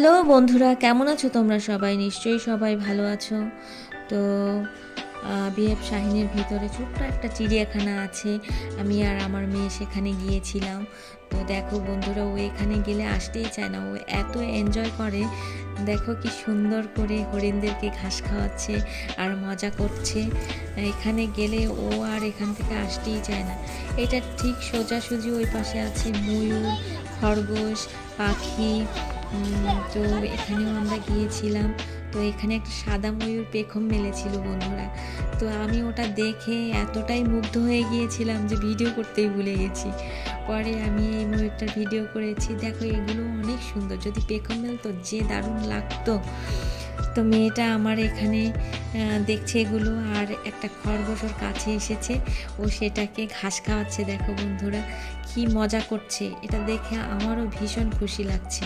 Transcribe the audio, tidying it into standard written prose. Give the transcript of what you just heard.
Hello বন্ধুরা, কেমন আছো তোমরা? সবাই নিশ্চয়ই সবাই ভালো আছো। তো বিএফ শাহিনের ভিতরে ছোট্ট একটা চিড়িয়াখানা আছে। আমি আর আমার মেয়ে সেখানে গিয়েছিলাম। তো দেখো বন্ধুরা, ও এখানে গেলে আসতেই চায় না, ও এত এনজয় করে। দেখো কি সুন্দর করে হরিণদেরকে ঘাস খাওয়াচ্ছে আর মজা করছে। এখানে গেলে ও আর এখান থেকে আসতেই চায় না। এটা ঠিক সোজাসুজি ওই পাশে আছে ময়ূর, খরগোশ, পাখি। তো এখানেও আমরা গিয়েছিলাম। তো এখানে একটা সাদা ময়ূর পেখম মেলেছিল বন্ধুরা। তো আমি ওটা দেখে এতটাই মুগ্ধ হয়ে গিয়েছিলাম যে ভিডিও করতেই ভুলে গেছি। পরে আমি এই ময়ূরটার ভিডিও করেছি। দেখো এগুলো অনেক সুন্দর, যদি পেখম মেলতো যে দারুণ লাগতো। তো মেয়েটা আমার এখানে দেখছে এগুলো, আর একটা খরগোশ ওর কাছে এসেছে, ও সেটাকে ঘাস খাওয়াচ্ছে। দেখো বন্ধুরা কি মজা করছে, এটা দেখে আমারও ভীষণ খুশি লাগছে।